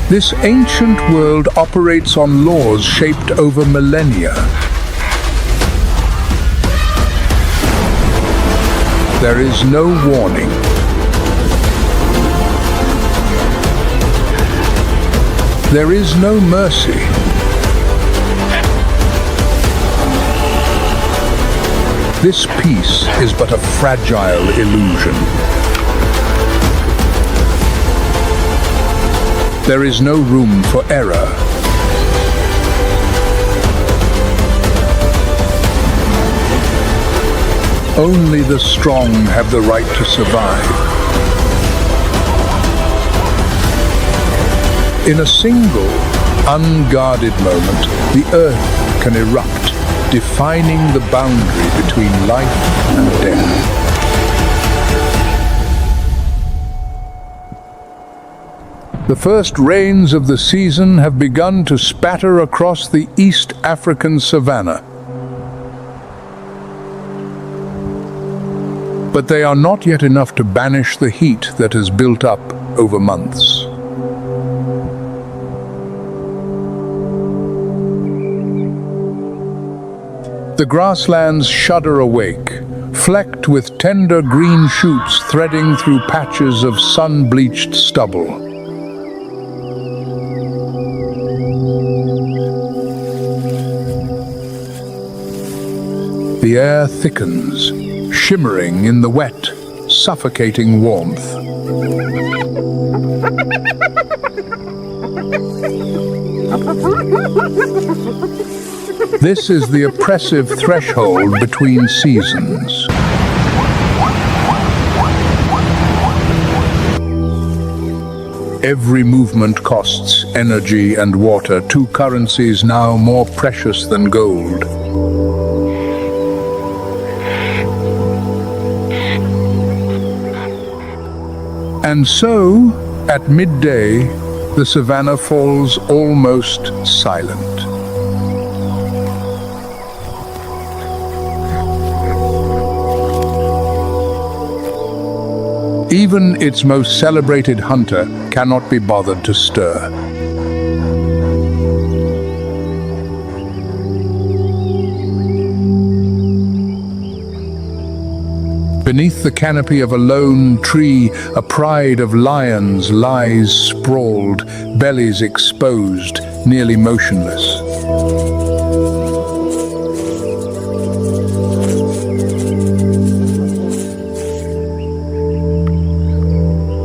This ancient world operates on laws shaped over millennia. There is no warning. There is no mercy. This peace is but a fragile illusion. There is no room for error. Only the strong have the right to survive. In a single, unguarded moment, the earth can erupt, defining the boundary between life and death. The first rains of the season have begun to spatter across the East African savanna. But they are not yet enough to banish the heat that has built up over months. The grasslands shudder awake, flecked with tender green shoots threading through patches of sun-bleached stubble. The air thickens, shimmering in the wet, suffocating warmth. This is the oppressive threshold between seasons. Every movement costs energy and water, two currencies now more precious than gold. And so, at midday, the savanna falls almost silent. Even its most celebrated hunter cannot be bothered to stir. Beneath the canopy of a lone tree, a pride of lions lies sprawled, bellies exposed, nearly motionless.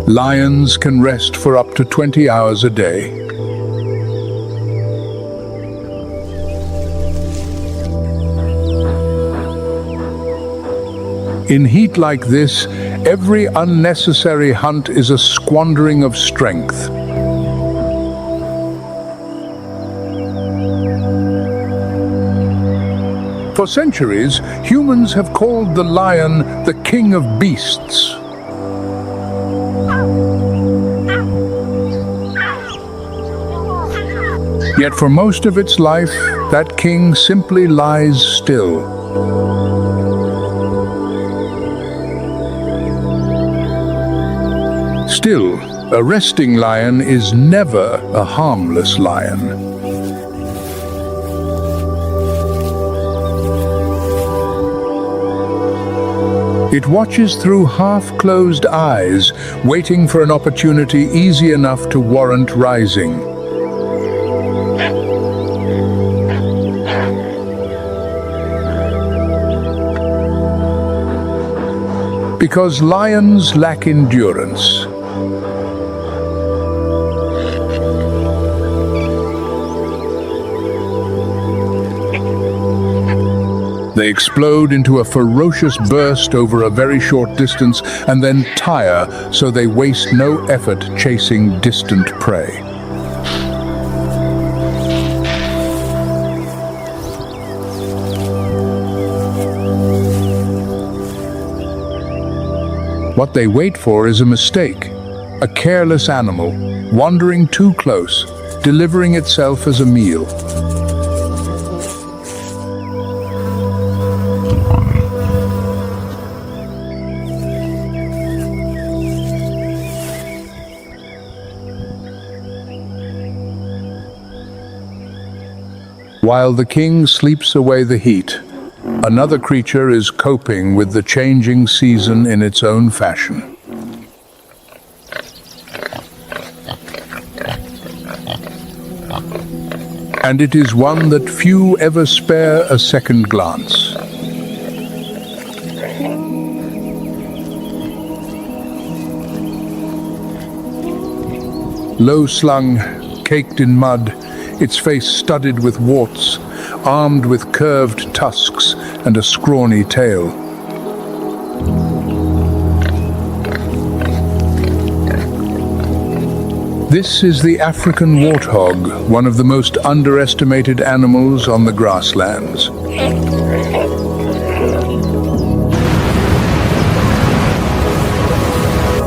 Lions can rest for up to 20 hours a day. In heat like this, every unnecessary hunt is a squandering of strength. For centuries, humans have called the lion the king of beasts. Yet for most of its life, that king simply lies still. Still, a resting lion is never a harmless lion. It watches through half-closed eyes, waiting for an opportunity easy enough to warrant rising. Because lions lack endurance. They explode into a ferocious burst over a very short distance and then tire, so they waste no effort chasing distant prey. What they wait for is a mistake, a careless animal, wandering too close, delivering itself as a meal. While the king sleeps away the heat, another creature is coping with the changing season in its own fashion. And it is one that few ever spare a second glance. Low slung, caked in mud, its face studded with warts, armed with curved tusks and a scrawny tail. This is the African warthog, one of the most underestimated animals on the grasslands.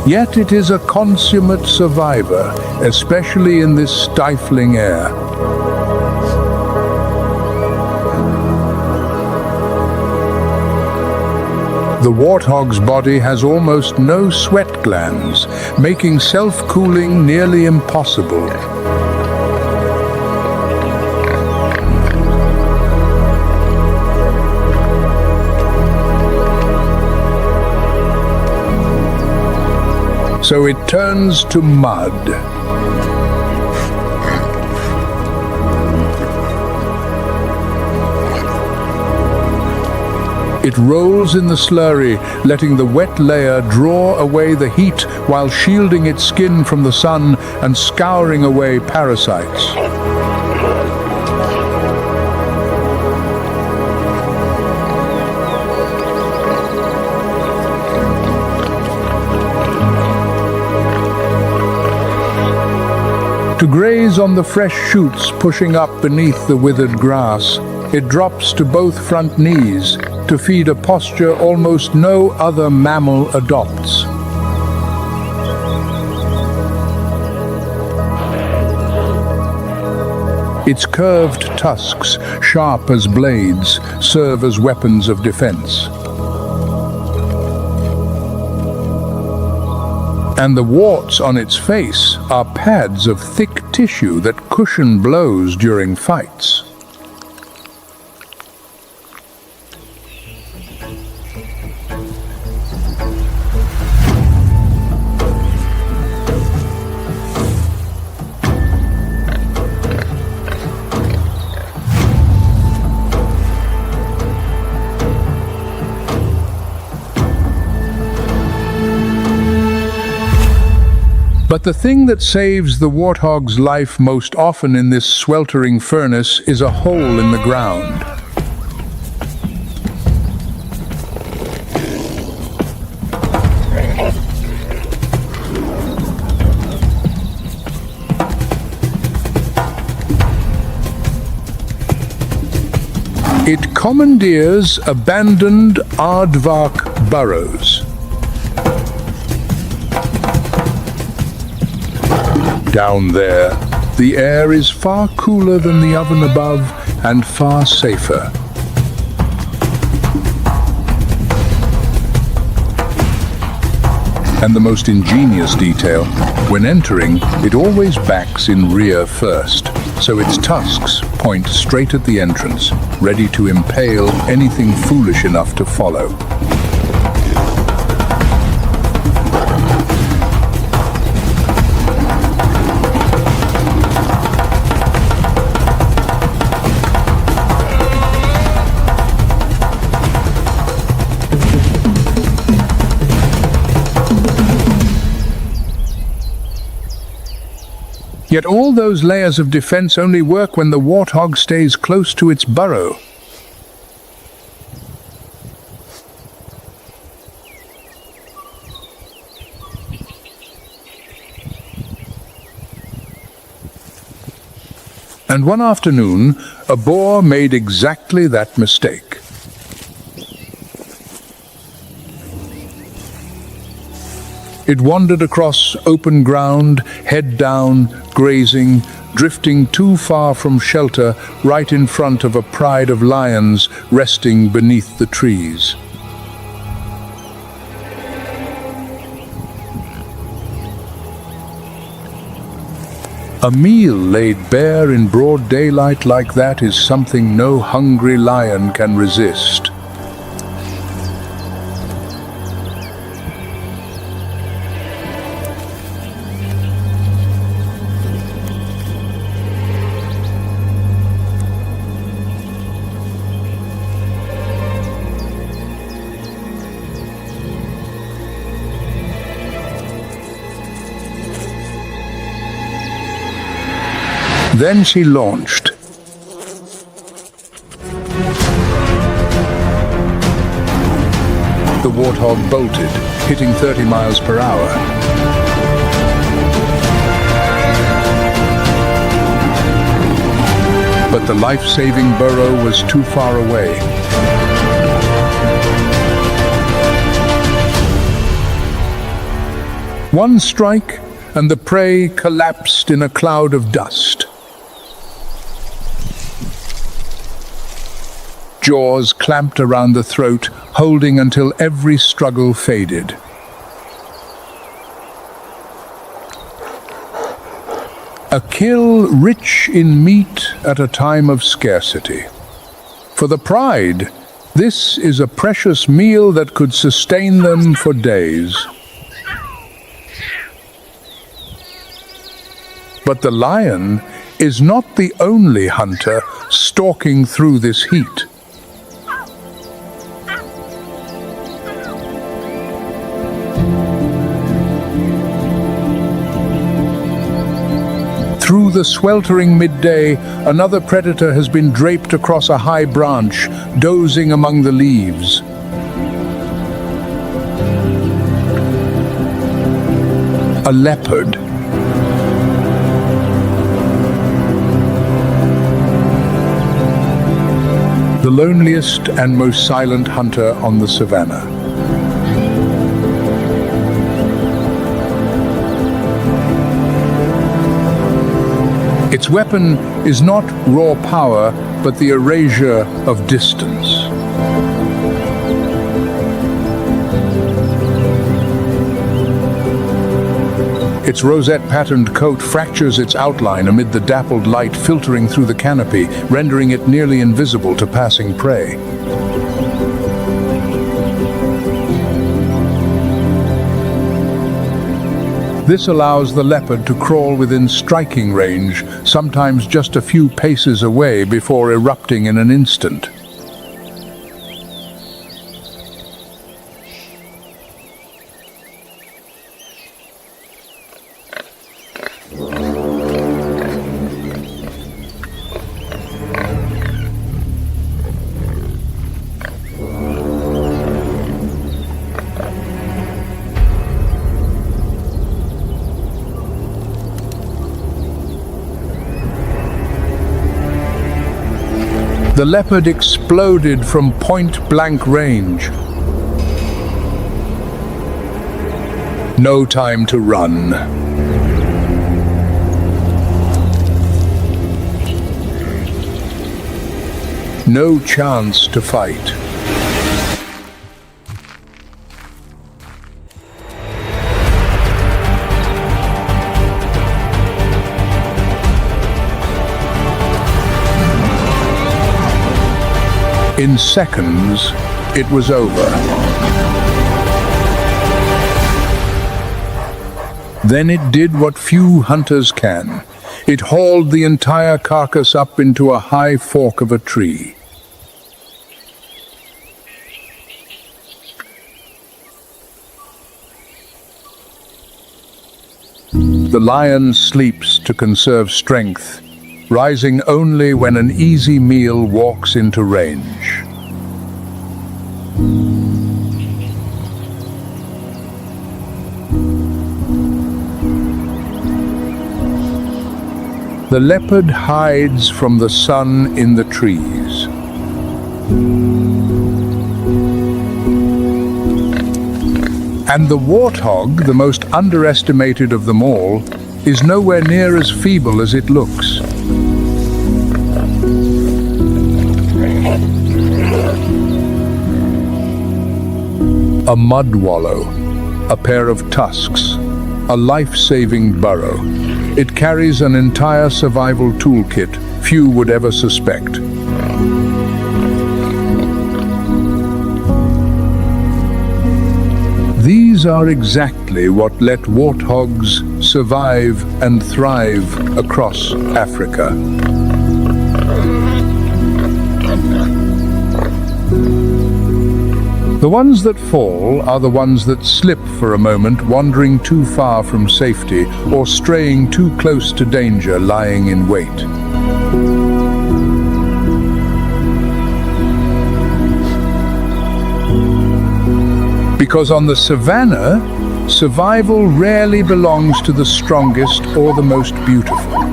Yet it is a consummate survivor, especially in this stifling air. The warthog's body has almost no sweat glands, making self-cooling nearly impossible. So it turns to mud. It rolls in the slurry, letting the wet layer draw away the heat while shielding its skin from the sun and scouring away parasites. To graze on the fresh shoots pushing up beneath the withered grass, it drops to both front knees to feed a posture almost no other mammal adopts. Its curved tusks, sharp as blades, serve as weapons of defense. And the warts on its face are pads of thick tissue that cushion blows during fights. But the thing that saves the warthog's life most often in this sweltering furnace is a hole in the ground. It commandeers abandoned aardvark burrows. Down there, the air is far cooler than the oven above and far safer. And the most ingenious detail, when entering, it always backs in rear first, so its tusks point straight at the entrance, ready to impale anything foolish enough to follow. Yet all those layers of defense only work when the warthog stays close to its burrow. And one afternoon, a boar made exactly that mistake. It wandered across open ground, head down, grazing, drifting too far from shelter, right in front of a pride of lions resting beneath the trees. A meal laid bare in broad daylight like that is something no hungry lion can resist. Then she launched. The warthog bolted, hitting 30 miles per hour. But the life-saving burrow was too far away. One strike, and the prey collapsed in a cloud of dust. Jaws clamped around the throat, holding until every struggle faded. A kill rich in meat at a time of scarcity. For the pride, this is a precious meal that could sustain them for days. But the lion is not the only hunter stalking through this heat. Through the sweltering midday, another predator has been draped across a high branch, dozing among the leaves. A leopard. The loneliest and most silent hunter on the Savanna. Its weapon is not raw power, but the erasure of distance. Its rosette-patterned coat fractures its outline amid the dappled light filtering through the canopy, rendering it nearly invisible to passing prey. This allows the leopard to crawl within striking range, sometimes just a few paces away before erupting in an instant. The leopard exploded from point-blank range. No time to run. No chance to fight. In seconds, it was over. Then it did what few hunters can. It hauled the entire carcass up into a high fork of a tree. The lion sleeps to conserve strength, rising only when an easy meal walks into range. The leopard hides from the sun in the trees. And the warthog, the most underestimated of them all, is nowhere near as feeble as it looks. A mud wallow, a pair of tusks, a life-saving burrow. It carries an entire survival toolkit few would ever suspect. These are exactly what let warthogs survive and thrive across Africa. The ones that fall are the ones that slip for a moment, wandering too far from safety or straying too close to danger, lying in wait. Because on the Savanna, survival rarely belongs to the strongest or the most beautiful.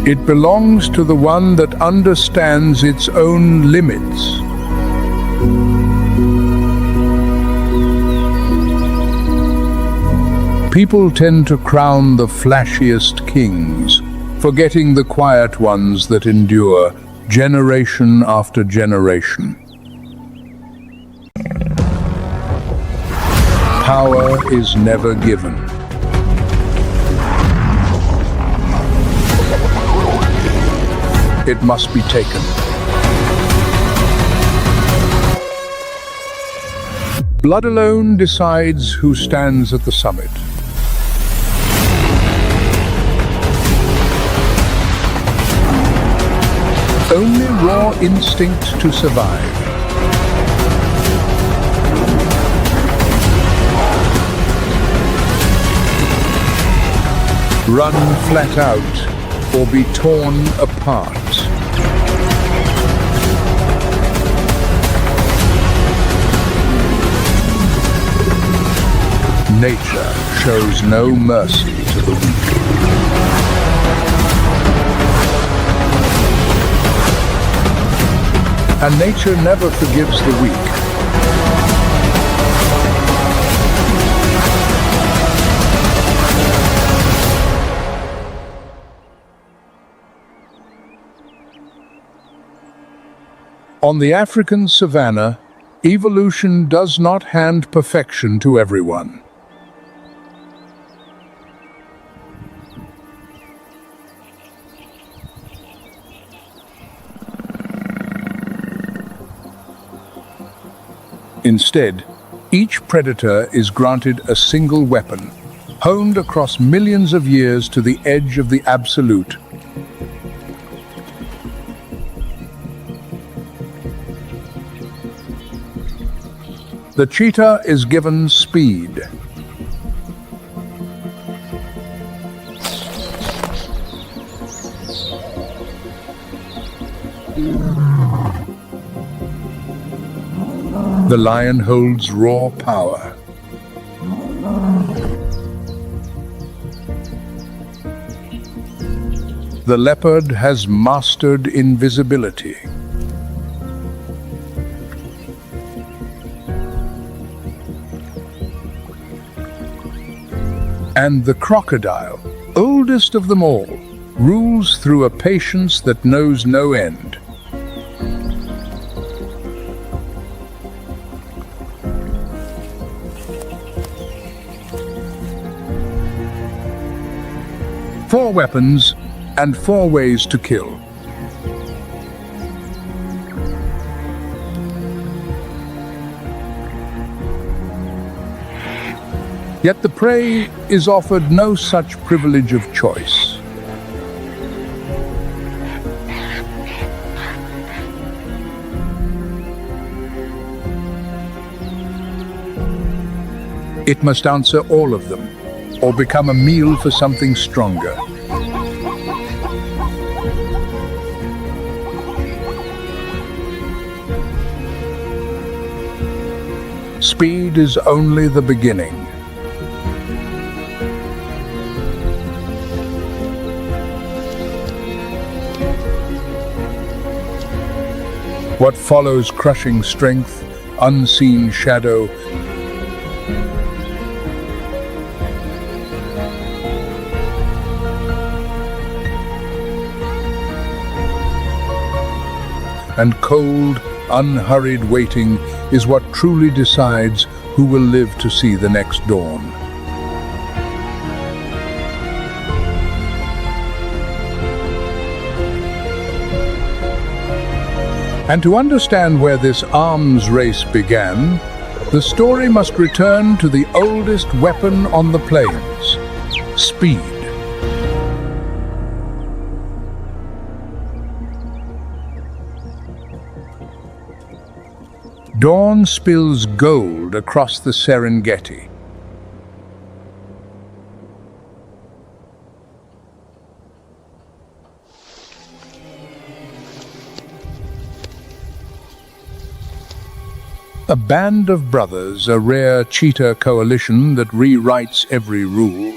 It belongs to the one that understands its own limits. People tend to crown the flashiest kings, forgetting the quiet ones that endure generation after generation. Power is never given. It must be taken. Blood alone decides who stands at the summit. Only raw instinct to survive. Run flat out or be torn apart. Nature shows no mercy to the weak. And nature never forgives the weak. On the African savanna, evolution does not hand perfection to everyone. Instead, each predator is granted a single weapon, honed across millions of years to the edge of the absolute. The cheetah is given speed. The lion holds raw power. The leopard has mastered invisibility. And the crocodile, oldest of them all, rules through a patience that knows no end. Four weapons and four ways to kill. Yet the prey is offered no such privilege of choice. It must answer all of them, or become a meal for something stronger. Speed is only the beginning. What follows crushing strength, unseen shadow, and cold, unhurried waiting is what truly decides who will live to see the next dawn. And to understand where this arms race began, the story must return to the oldest weapon on the plains: speed. Dawn spills gold across the Serengeti. A band of brothers, a rare cheetah coalition that rewrites every rule.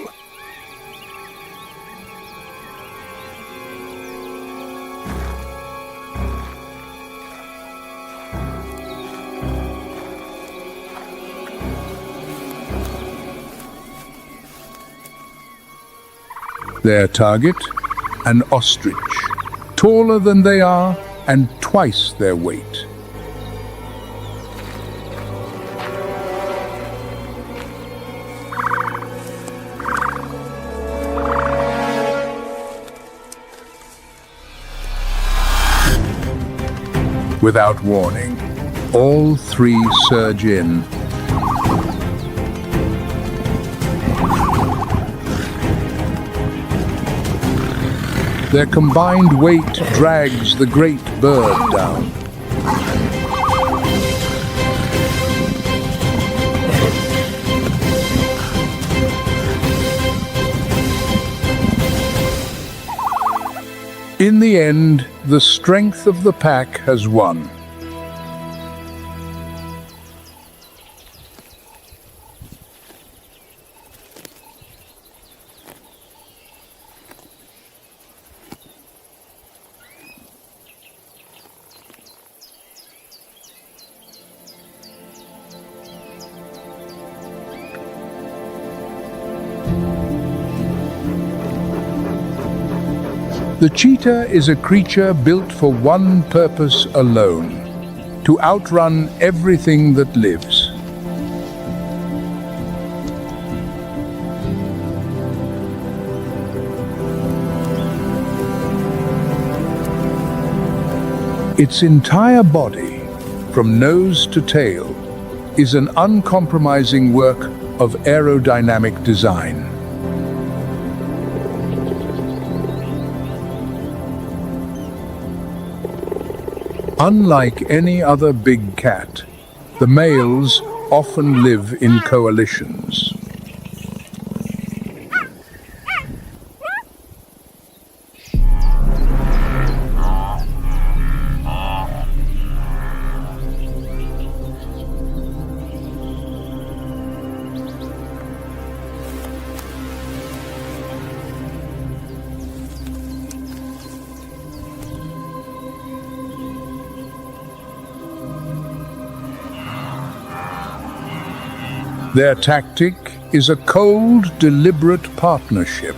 Their target, an ostrich, taller than they are and twice their weight. Without warning, all three surge in. Their combined weight drags the great bird down. In the end, the strength of the pack has won. The cheetah is a creature built for one purpose alone: to outrun everything that lives. Its entire body, from nose to tail, is an uncompromising work of aerodynamic design. Unlike any other big cat, the males often live in coalitions. Their tactic is a cold, deliberate partnership.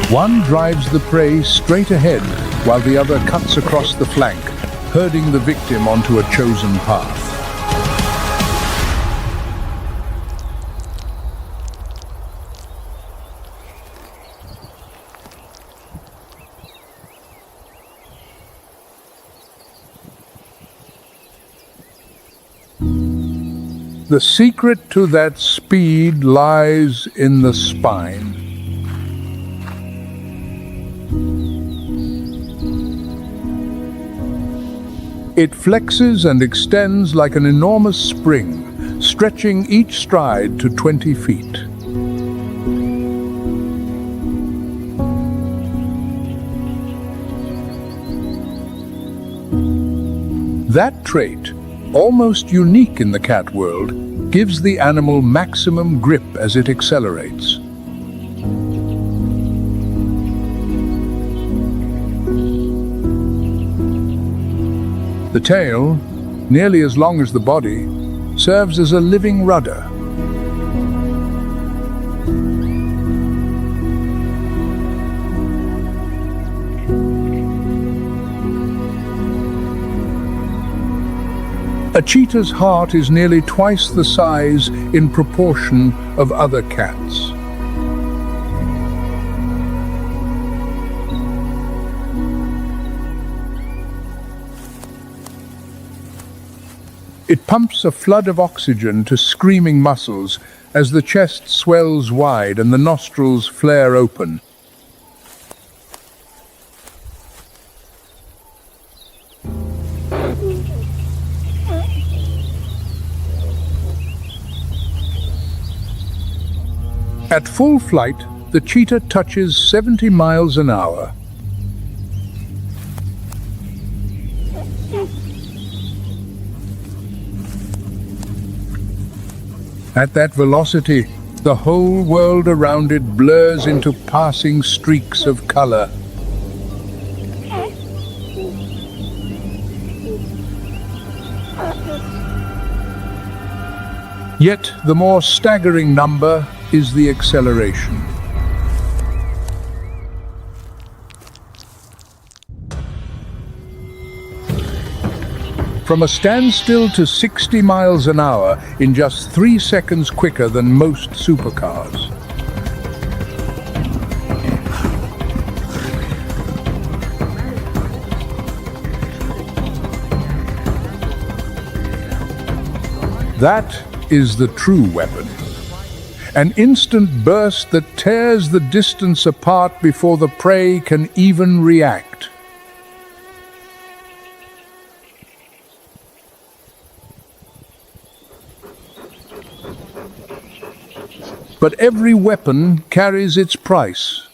One drives the prey straight ahead, while the other cuts across the flank, herding the victim onto a chosen path. The secret to that speed lies in the spine. It flexes and extends like an enormous spring, stretching each stride to 20 feet. That trait, almost unique in the cat world, gives the animal maximum grip as it accelerates. The tail, nearly as long as the body, serves as a living rudder. A cheetah's heart is nearly twice the size in proportion of other cats. It pumps a flood of oxygen to screaming muscles as the chest swells wide and the nostrils flare open. At full flight, the cheetah touches 70 miles an hour. At that velocity, the whole world around it blurs into passing streaks of color. Yet the more staggering number is the acceleration. From a standstill to 60 miles an hour in just 3 seconds quicker than most supercars. That is the true weapon. An instant burst that tears the distance apart before the prey can even react. But every weapon carries its price.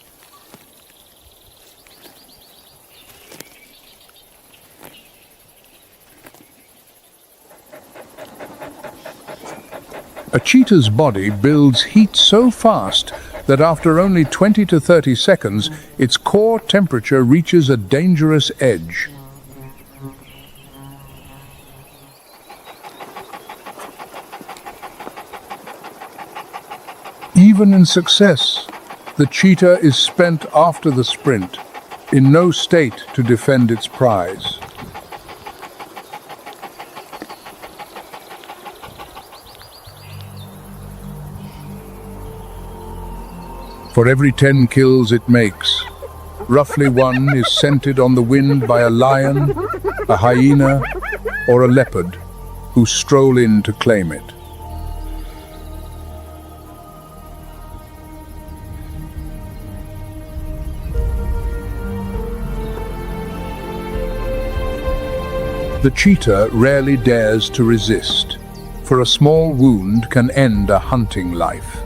A cheetah's body builds heat so fast that after only 20 to 30 seconds, its core temperature reaches a dangerous edge. Even in success, the cheetah is spent after the sprint, in no state to defend its prize. For every 10 kills it makes, roughly one is scented on the wind by a lion, a hyena, or a leopard who stroll in to claim it. The cheetah rarely dares to resist, for a small wound can end a hunting life.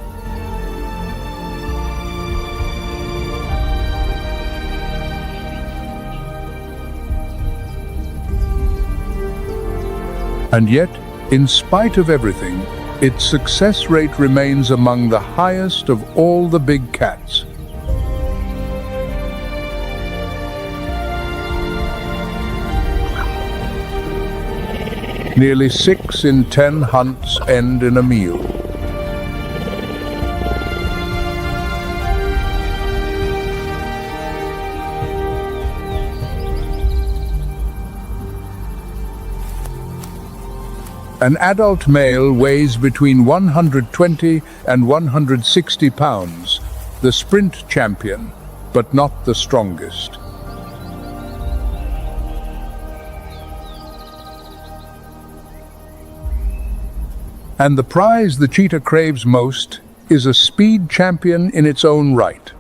And yet, in spite of everything, its success rate remains among the highest of all the big cats. Nearly 6 in 10 hunts end in a meal. An adult male weighs between 120 and 160 pounds, the sprint champion, but not the strongest. And the prize the cheetah craves most is a speed champion in its own right.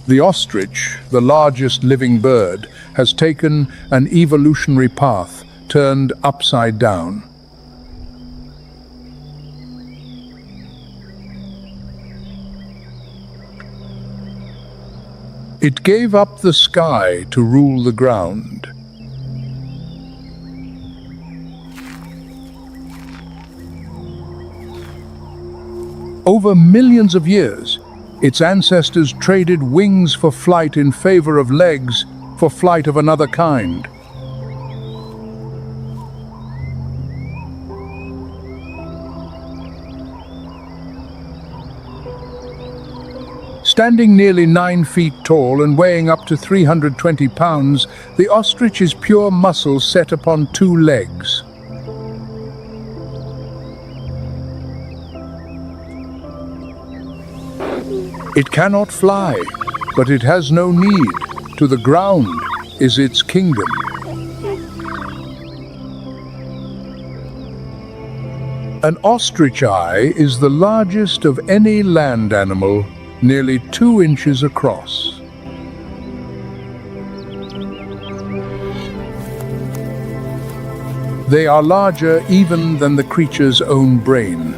The ostrich, the largest living bird, has taken an evolutionary path turned upside down. It gave up the sky to rule the ground. Over millions of years, its ancestors traded wings for flight in favor of legs for flight of another kind. Standing nearly 9 feet tall and weighing up to 320 pounds, the ostrich is pure muscle set upon 2 legs. It cannot fly, but it has no need. To the ground is its kingdom. An ostrich eye is the largest of any land animal, nearly 2 inches across. They are larger even than the creature's own brain.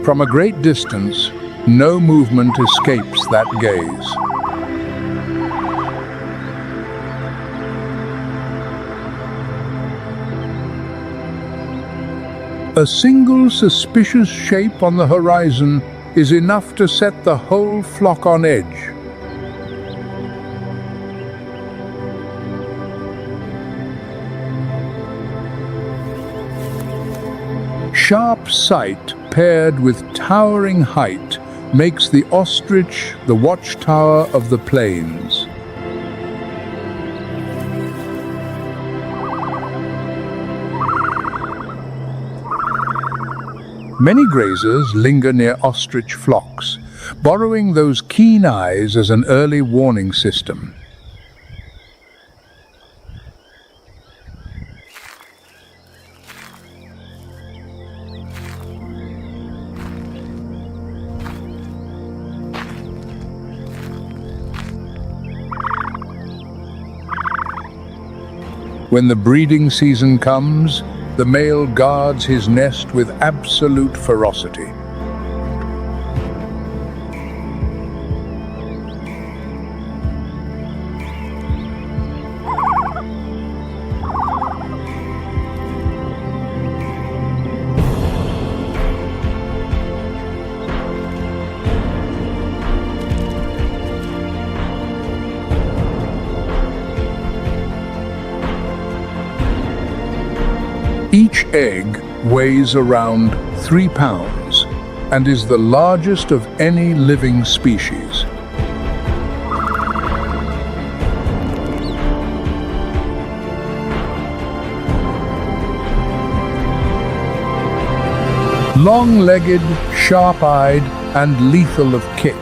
From a great distance, no movement escapes that gaze. A single suspicious shape on the horizon is enough to set the whole flock on edge. Sharp sight paired with towering height makes the ostrich the watchtower of the plains. Many grazers linger near ostrich flocks, borrowing those keen eyes as an early warning system. When the breeding season comes, the male guards his nest with absolute ferocity. Each egg weighs around 3 pounds and is the largest of any living species. Long-legged, sharp-eyed, and lethal of kick,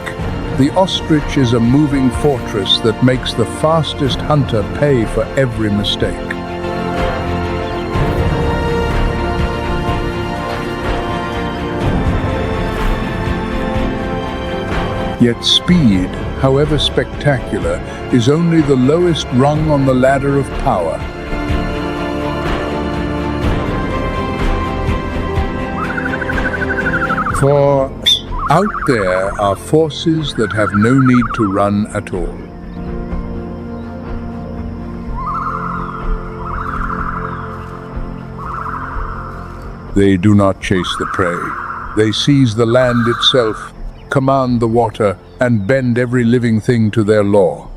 the ostrich is a moving fortress that makes the fastest hunter pay for every mistake. Yet speed, however spectacular, is only the lowest rung on the ladder of power. For out there are forces that have no need to run at all. They do not chase the prey. They seize the land itself, command the water, and bend every living thing to their law.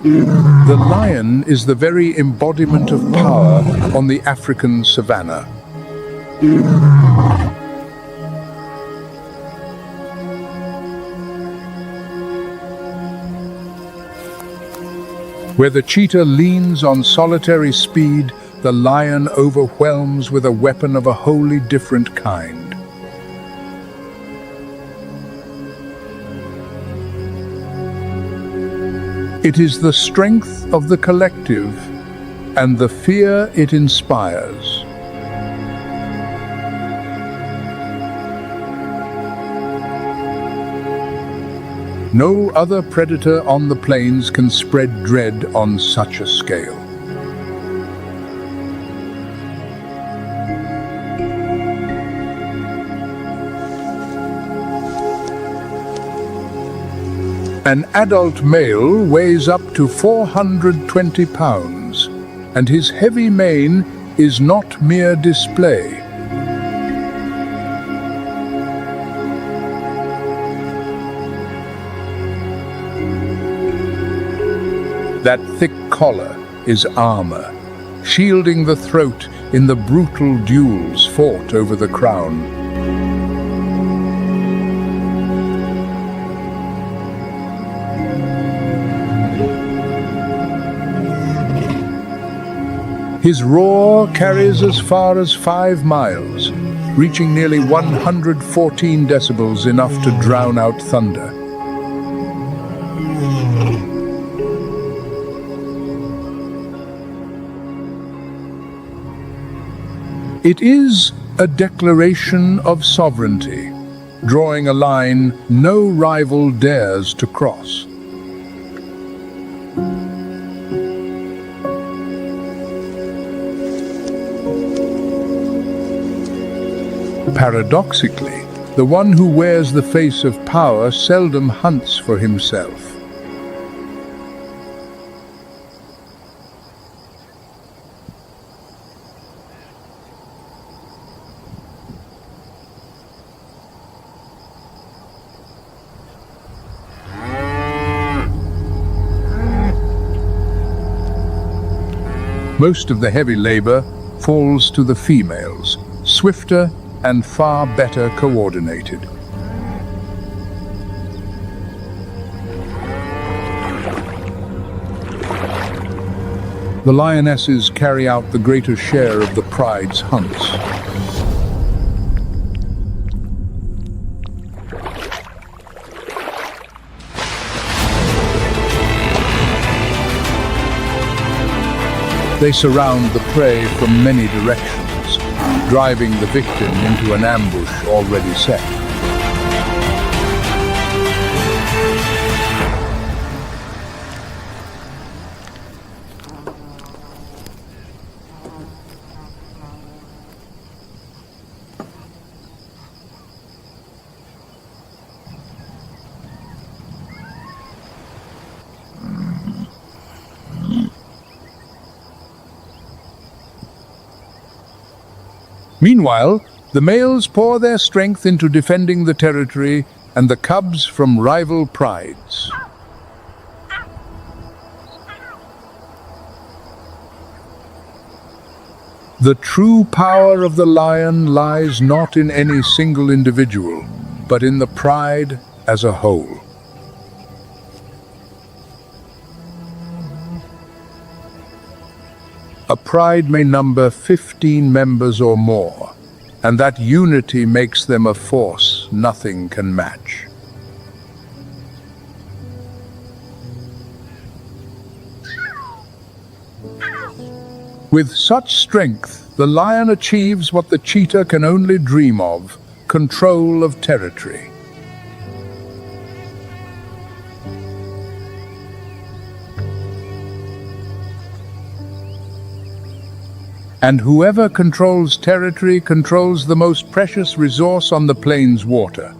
The lion is the very embodiment of power on the African savanna. Where the cheetah leans on solitary speed, the lion overwhelms with a weapon of a wholly different kind. It is the strength of the collective and the fear it inspires. No other predator on the plains can spread dread on such a scale. An adult male weighs up to 420 pounds, and his heavy mane is not mere display. That thick collar is armor, shielding the throat in the brutal duels fought over the crown. His roar carries as far as 5 miles, reaching nearly 114 decibels, enough to drown out thunder. It is a declaration of sovereignty, drawing a line no rival dares to cross. Paradoxically, the one who wears the face of power seldom hunts for himself. Most of the heavy labor falls to the females, swifter and far better coordinated. The lionesses carry out the greater share of the pride's hunts. They surround the prey from many directions, driving the victim into an ambush already set. Meanwhile, the males pour their strength into defending the territory and the cubs from rival prides. The true power of the lion lies not in any single individual, but in the pride as a whole. A pride may number 15 members or more, and that unity makes them a force nothing can match. With such strength, the lion achieves what the cheetah can only dream of: control of territory. And whoever controls territory controls the most precious resource on the plains, water.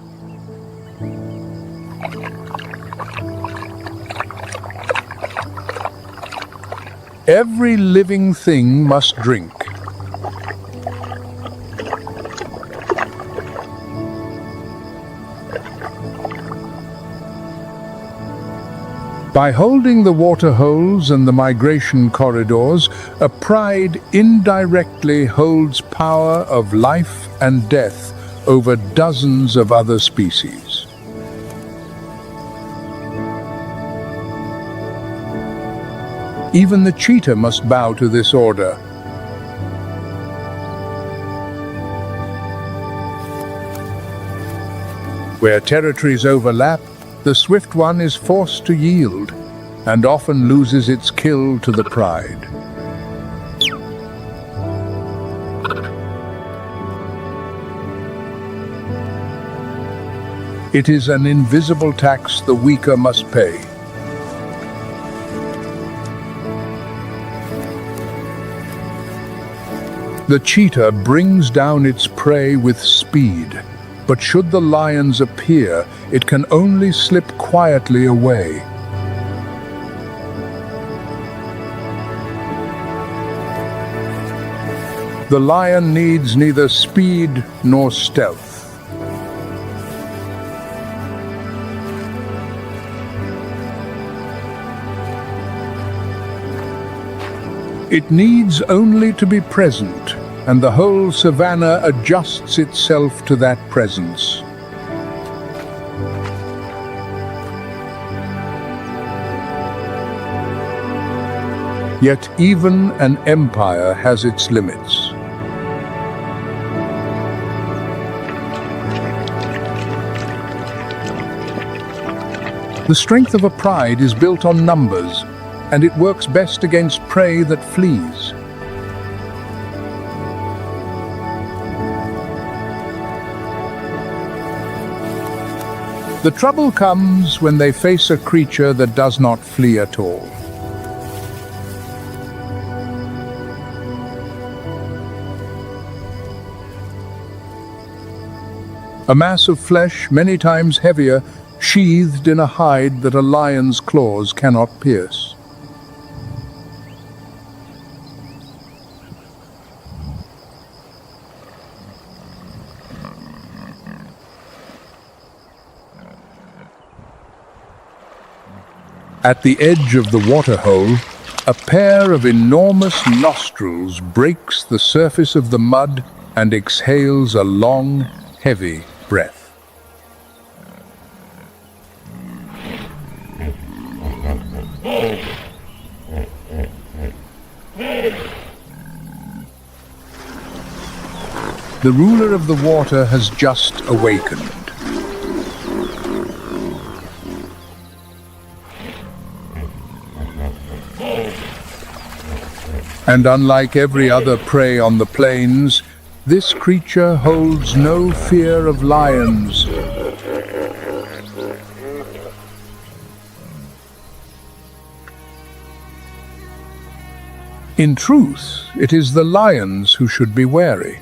Every living thing must drink. By holding the water holes and the migration corridors, a pride indirectly holds power of life and death over dozens of other species. Even the cheetah must bow to this order. Where territories overlap, the swift one is forced to yield, and often loses its kill to the pride. It is an invisible tax the weaker must pay. The cheetah brings down its prey with speed, But should the lions appear, it can only slip quietly away. The lion needs neither speed nor stealth. It needs only to be present, and the whole savanna adjusts itself to that presence. Yet even an empire has its limits. The strength of a pride is built on numbers, and it works best against prey that flees. The trouble comes when they face a creature that does not flee at all. A mass of flesh, many times heavier, sheathed in a hide that a lion's claws cannot pierce. At the edge of the waterhole, a pair of enormous nostrils breaks the surface of the mud and exhales a long, heavy breath. The ruler of the water has just awakened. And unlike every other prey on the plains, this creature holds no fear of lions. In truth, it is the lions who should be wary.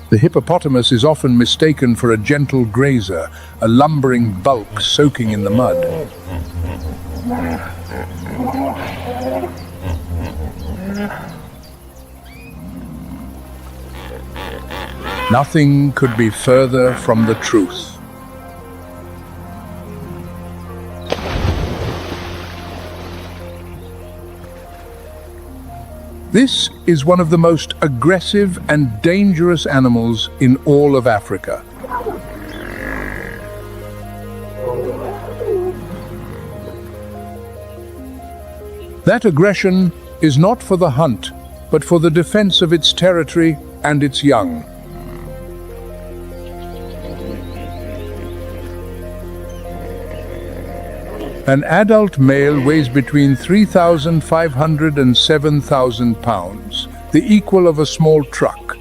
The hippopotamus is often mistaken for a gentle grazer, a lumbering bulk soaking in the mud. Nothing could be further from the truth. This is one of the most aggressive and dangerous animals in all of Africa. That aggression is not for the hunt, but for the defense of its territory and its young. An adult male weighs between 3,500 and 7,000 pounds, the equal of a small truck.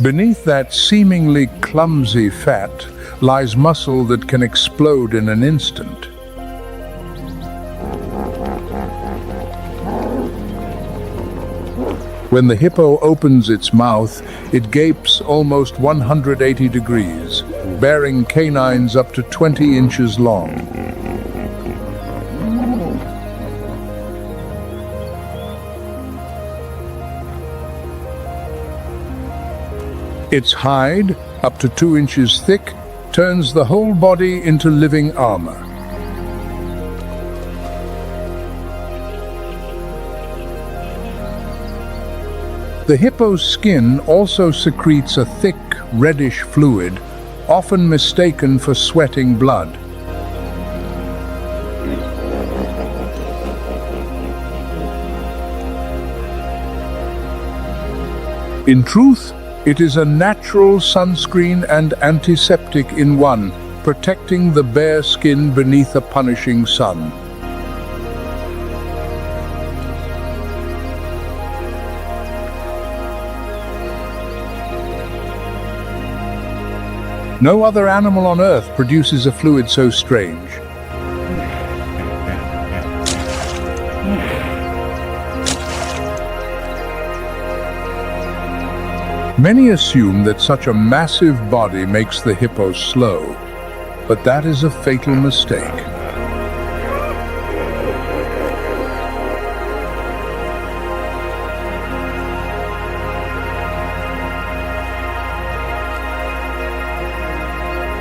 Beneath that seemingly clumsy fat lies muscle that can explode in an instant. When the hippo opens its mouth, it gapes almost 180 degrees, bearing canines up to 20 inches long. Its hide, up to 2 inches thick, turns the whole body into living armor. The hippo's skin also secretes a thick, reddish fluid, often mistaken for sweating blood. In truth, it is a natural sunscreen and antiseptic in one, protecting the bare skin beneath a punishing sun. No other animal on Earth produces a fluid so strange. Many assume that such a massive body makes the hippo slow, but that is a fatal mistake.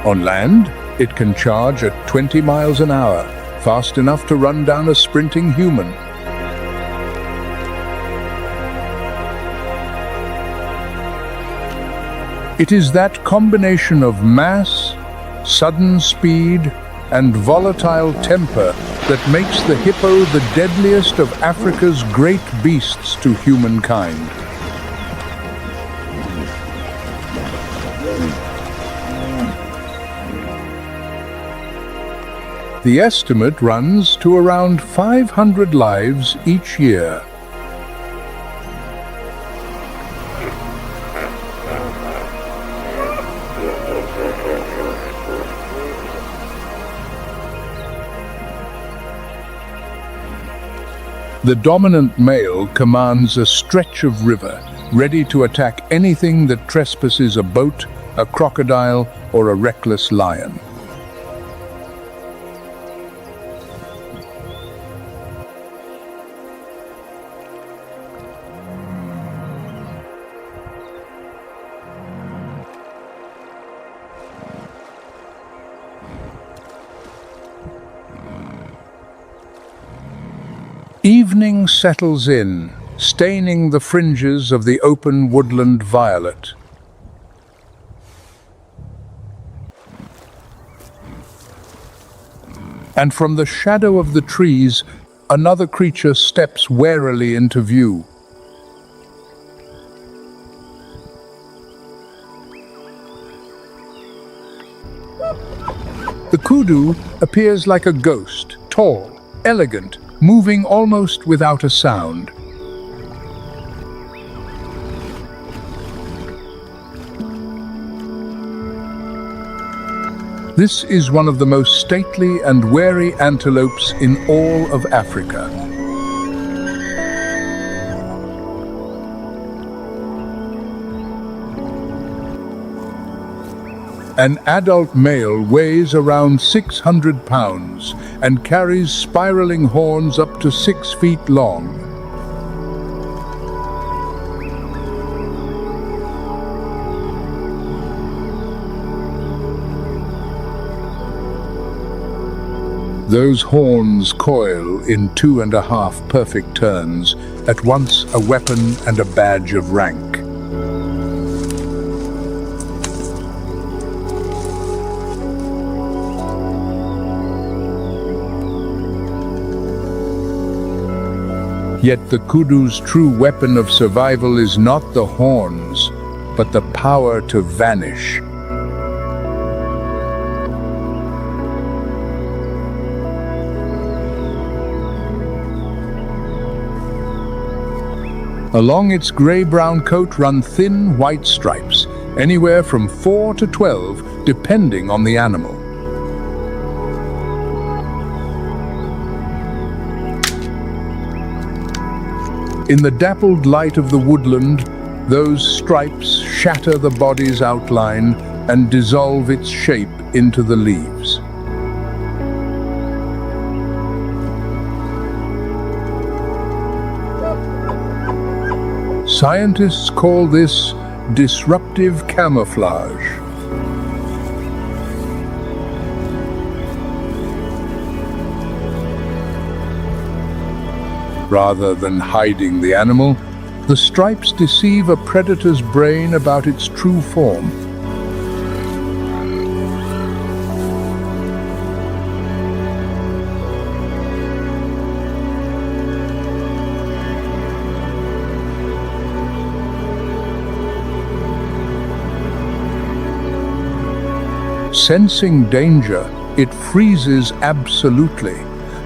On land, it can charge at 20 miles an hour, fast enough to run down a sprinting human. It is that combination of mass, sudden speed, and volatile temper that makes the hippo the deadliest of Africa's great beasts to humankind. The estimate runs to around 500 lives each year. The dominant male commands a stretch of river, ready to attack anything that trespasses a boat, a crocodile, or a reckless lion. Evening settles in, staining the fringes of the open woodland violet. And from the shadow of the trees, another creature steps warily into view. The kudu appears like a ghost, tall, elegant, moving almost without a sound. This is one of the most stately and wary antelopes in all of Africa. An adult male weighs around 600 pounds and carries spiraling horns up to 6 feet long. Those horns coil in 2.5 perfect turns, at once a weapon and a badge of rank. Yet the kudu's true weapon of survival is not the horns, but the power to vanish. Along its gray-brown coat run thin white stripes, anywhere from 4 to 12, depending on the animal. In the dappled light of the woodland, those stripes shatter the body's outline and dissolve its shape into the leaves. Scientists call this disruptive camouflage. Rather than hiding the animal, the stripes deceive a predator's brain about its true form. Sensing danger, it freezes absolutely,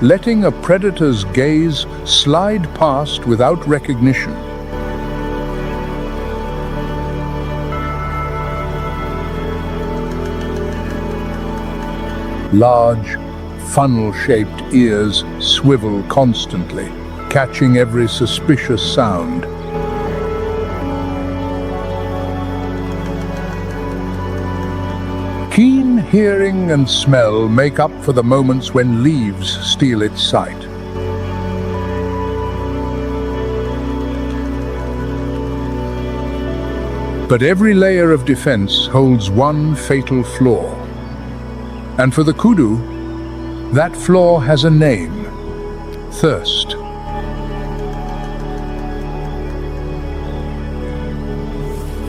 letting a predator's gaze slide past without recognition. Large, funnel-shaped ears swivel constantly, catching every suspicious sound. Keen hearing and smell make up for the moments when leaves steal its sight. But every layer of defense holds one fatal flaw. And for the kudu, that flaw has a name: thirst.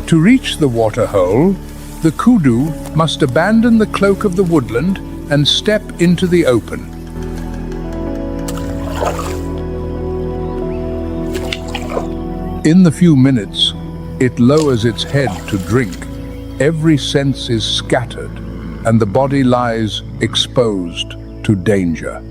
To reach the waterhole, the kudu must abandon the cloak of the woodland and step into the open. In the few minutes it lowers its head to drink, every sense is scattered, and the body lies exposed to danger.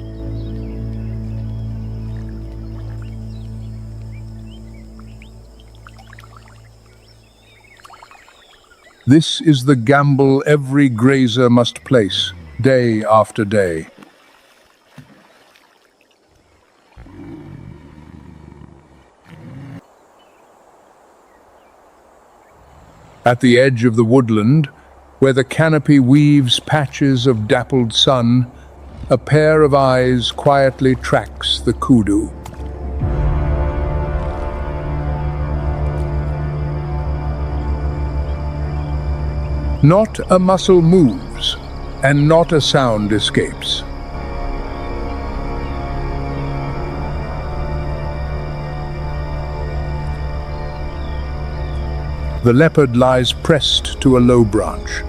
This is the gamble every grazer must place, day after day. At the edge of the woodland, where the canopy weaves patches of dappled sun, a pair of eyes quietly tracks the kudu. Not a muscle moves, and not a sound escapes. The leopard lies pressed to a low branch,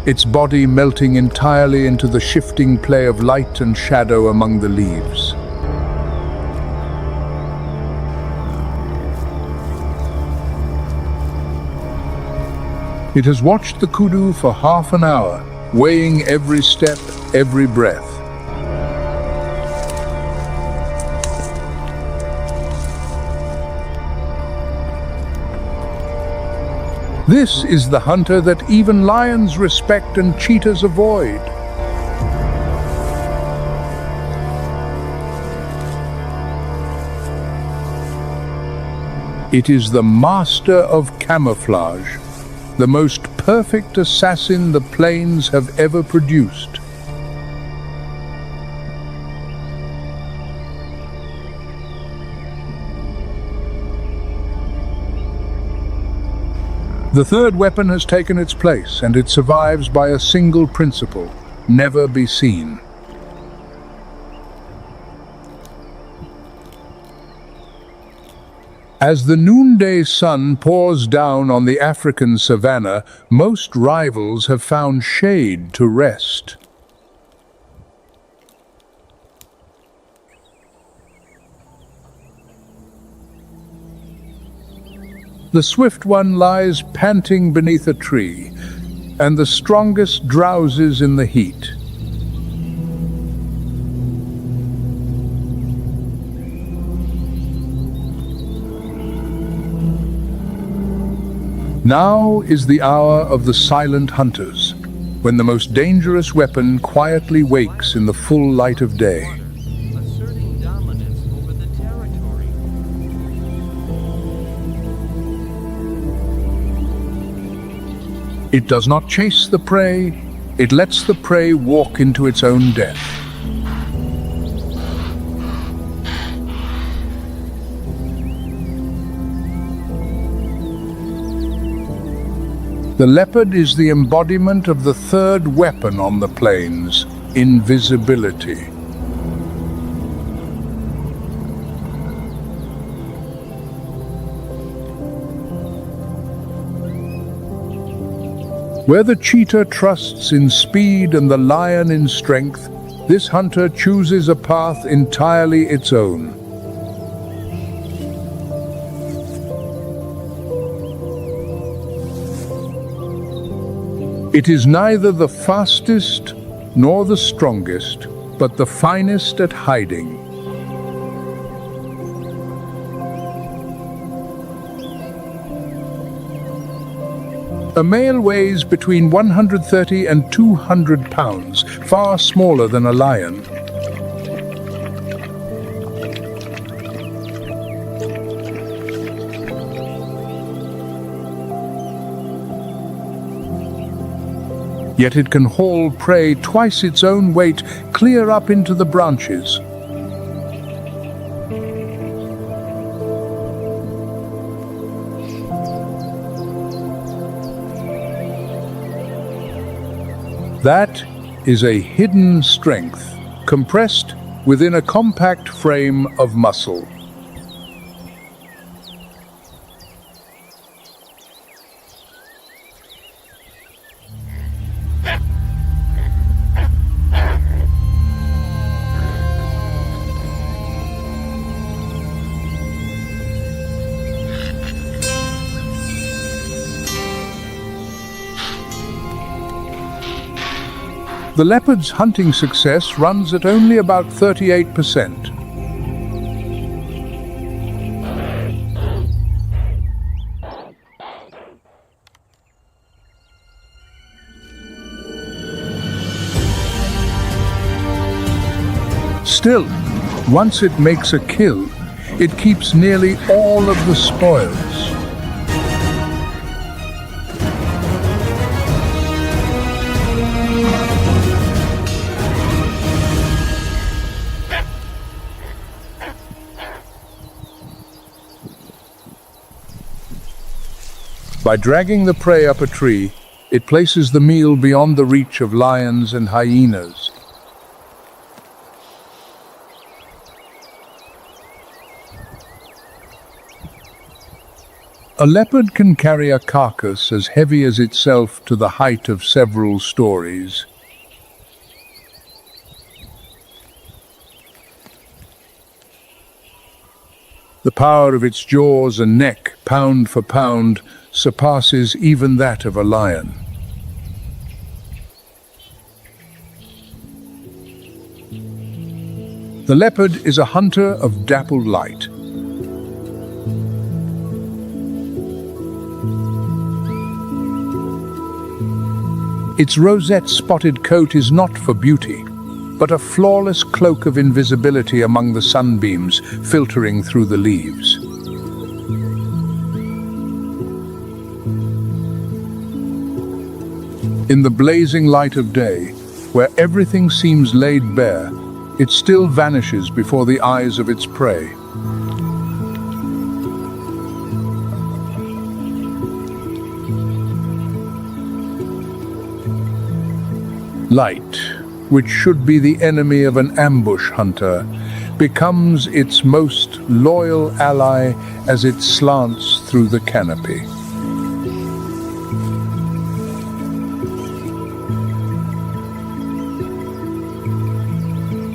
its body melting entirely into the shifting play of light and shadow among the leaves. It has watched the kudu for half an hour, weighing every step, every breath. This is the hunter that even lions respect and cheetahs avoid. It is the master of camouflage, the most perfect assassin the plains have ever produced. The third weapon has taken its place, and it survives by a single principle: never be seen. As the noonday sun pours down on the African savanna, most rivals have found shade to rest. The swift one lies panting beneath a tree, and the strongest drowses in the heat. Now is the hour of the silent hunters, when the most dangerous weapon quietly wakes in the full light of day. Asserting dominance over the territory. It does not chase the prey, it lets the prey walk into its own death. The leopard is the embodiment of the third weapon on the plains: invisibility. Where the cheetah trusts in speed and the lion in strength, this hunter chooses a path entirely its own. It is neither the fastest nor the strongest, but the finest at hiding. A male weighs between 130 and 200 pounds, far smaller than a lion. Yet it can haul prey twice its own weight clear up into the branches. That is a hidden strength, compressed within a compact frame of muscle. The leopard's hunting success runs at only about 38%. Still, once it makes a kill, it keeps nearly all of the spoils. By dragging the prey up a tree, it places the meal beyond the reach of lions and hyenas. A leopard can carry a carcass as heavy as itself to the height of several stories. The power of its jaws and neck, pound for pound, surpasses even that of a lion. The leopard is a hunter of dappled light. Its rosette-spotted coat is not for beauty, but a flawless cloak of invisibility among the sunbeams filtering through the leaves. In the blazing light of day, where everything seems laid bare, it still vanishes before the eyes of its prey. Light, which should be the enemy of an ambush hunter, becomes its most loyal ally as it slants through the canopy.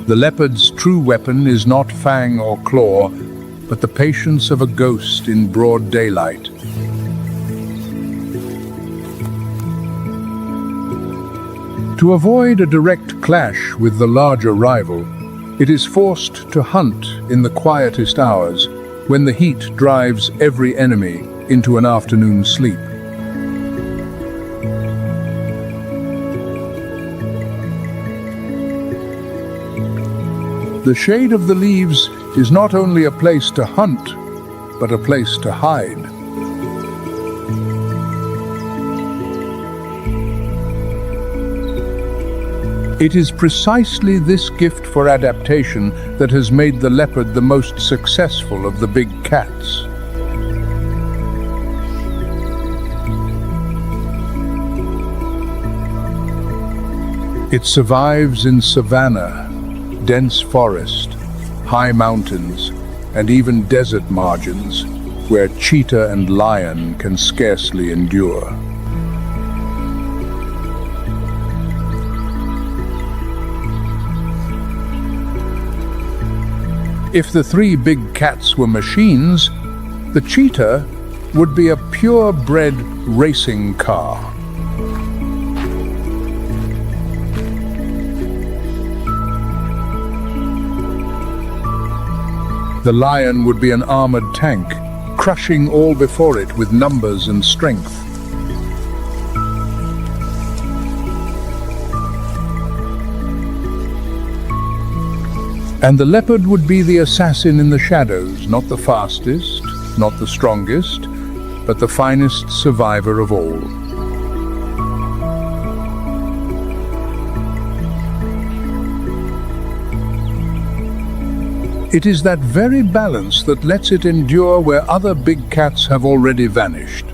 The leopard's true weapon is not fang or claw, but the patience of a ghost in broad daylight. To avoid a direct clash with the larger rival, it is forced to hunt in the quietest hours, when the heat drives every enemy into an afternoon sleep. The shade of the leaves is not only a place to hunt, but a place to hide. It is precisely this gift for adaptation that has made the leopard the most successful of the big cats. It survives in savanna, dense forest, high mountains, and even desert margins, where cheetah and lion can scarcely endure. If the three big cats were machines, the cheetah would be a purebred racing car. The lion would be an armored tank, crushing all before it with numbers and strength. And the leopard would be the assassin in the shadows, not the fastest, not the strongest, but the finest survivor of all. It is that very balance that lets it endure where other big cats have already vanished.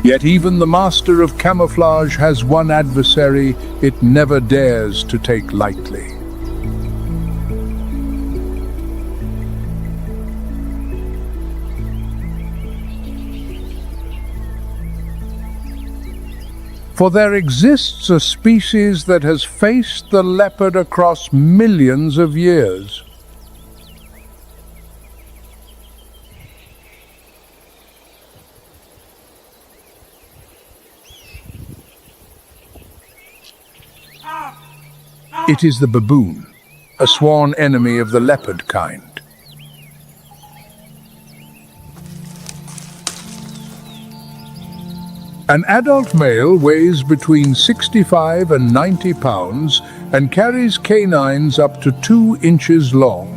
Yet even the master of camouflage has one adversary it never dares to take lightly. For there exists a species that has faced the leopard across millions of years. It is the baboon, a sworn enemy of the leopard kind. An adult male weighs between 65 and 90 pounds and carries canines up to 2 inches long.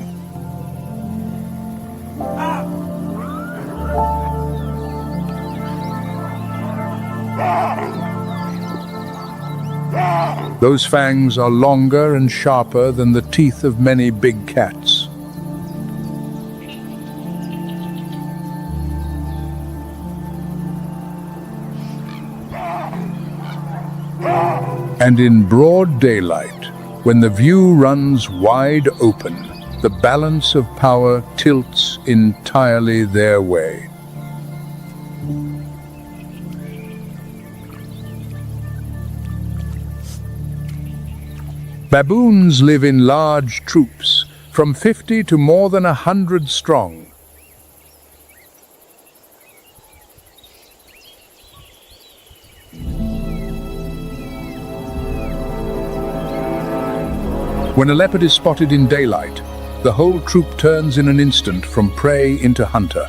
Those fangs are longer and sharper than the teeth of many big cats. And in broad daylight, when the view runs wide open, the balance of power tilts entirely their way. Baboons live in large troops, from 50 to more than 100 strong. When a leopard is spotted in daylight, the whole troop turns in an instant from prey into hunter.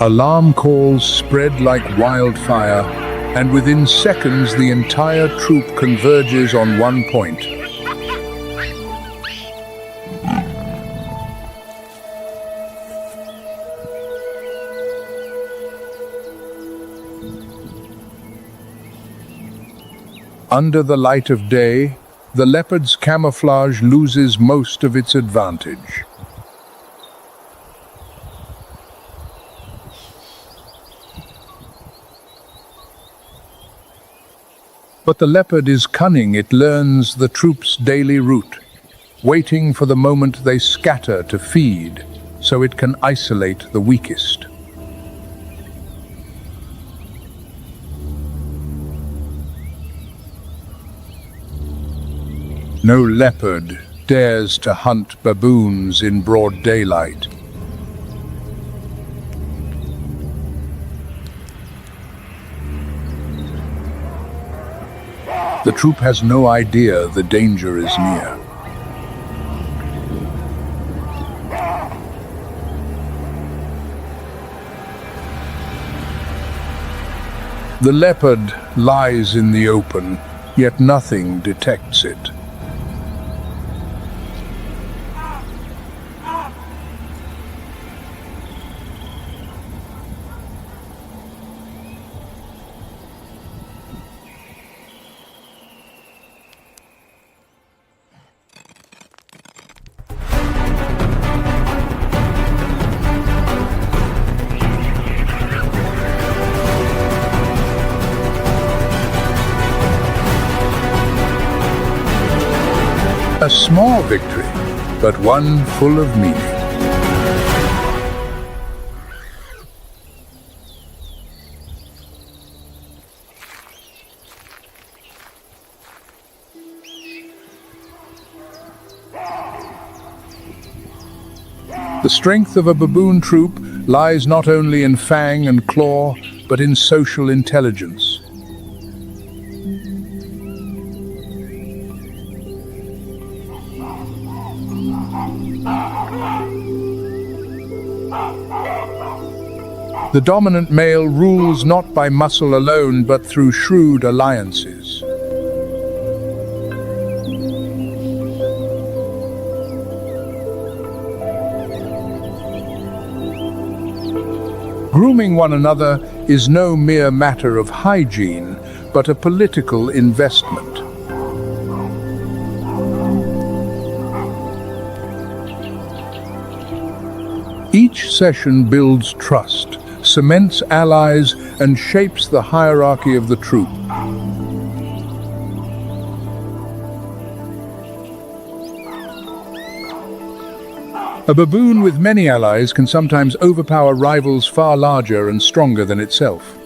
Alarm calls spread like wildfire, and within seconds the entire troop converges on one point. Under the light of day, the leopard's camouflage loses most of its advantage. But the leopard is cunning. It learns the troop's daily route, waiting for the moment they scatter to feed, so it can isolate the weakest. No leopard dares to hunt baboons in broad daylight. The troop has no idea the danger is near. The leopard lies in the open, yet nothing detects it. A small victory, but one full of meaning. The strength of a baboon troop lies not only in fang and claw, but in social intelligence. The dominant male rules not by muscle alone, but through shrewd alliances. Grooming one another is no mere matter of hygiene, but a political investment. Each session builds trust, cements allies, and shapes the hierarchy of the troop. A baboon with many allies can sometimes overpower rivals far larger and stronger than itself.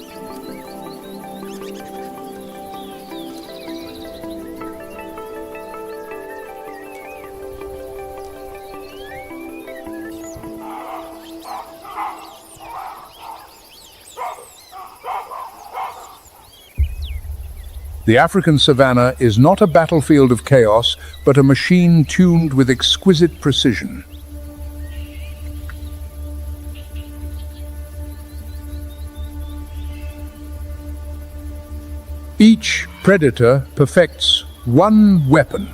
The African savanna is not a battlefield of chaos, but a machine tuned with exquisite precision. Each predator perfects one weapon.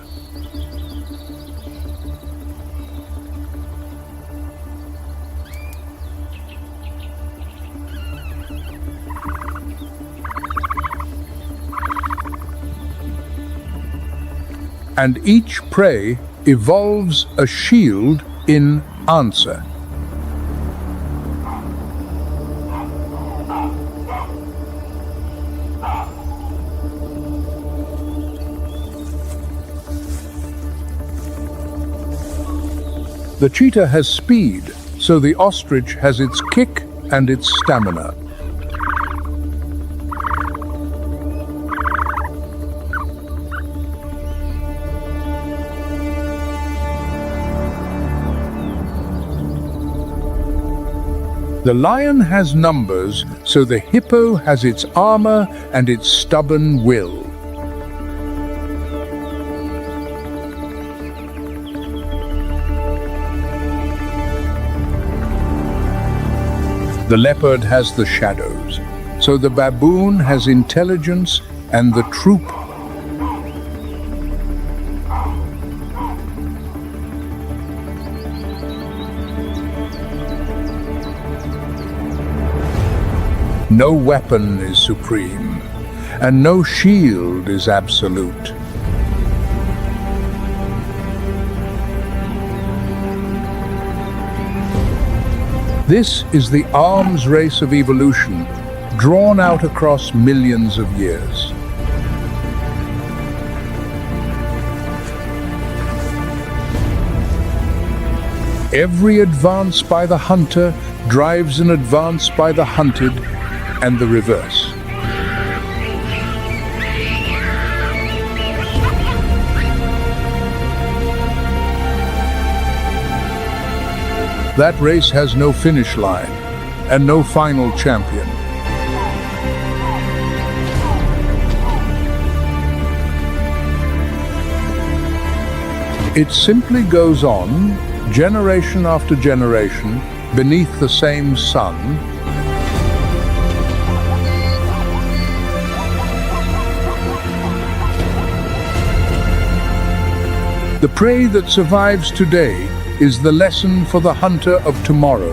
And each prey evolves a shield in answer. The cheetah has speed, so the ostrich has its kick and its stamina. The lion has numbers, so the hippo has its armor and its stubborn will. The leopard has the shadows, so the baboon has intelligence and the troop. No weapon is supreme, and no shield is absolute. This is the arms race of evolution, drawn out across millions of years. Every advance by the hunter drives an advance by the hunted, and the reverse. That race has no finish line and no final champion. It simply goes on, generation after generation, beneath the same sun. The prey that survives today is the lesson for the hunter of tomorrow.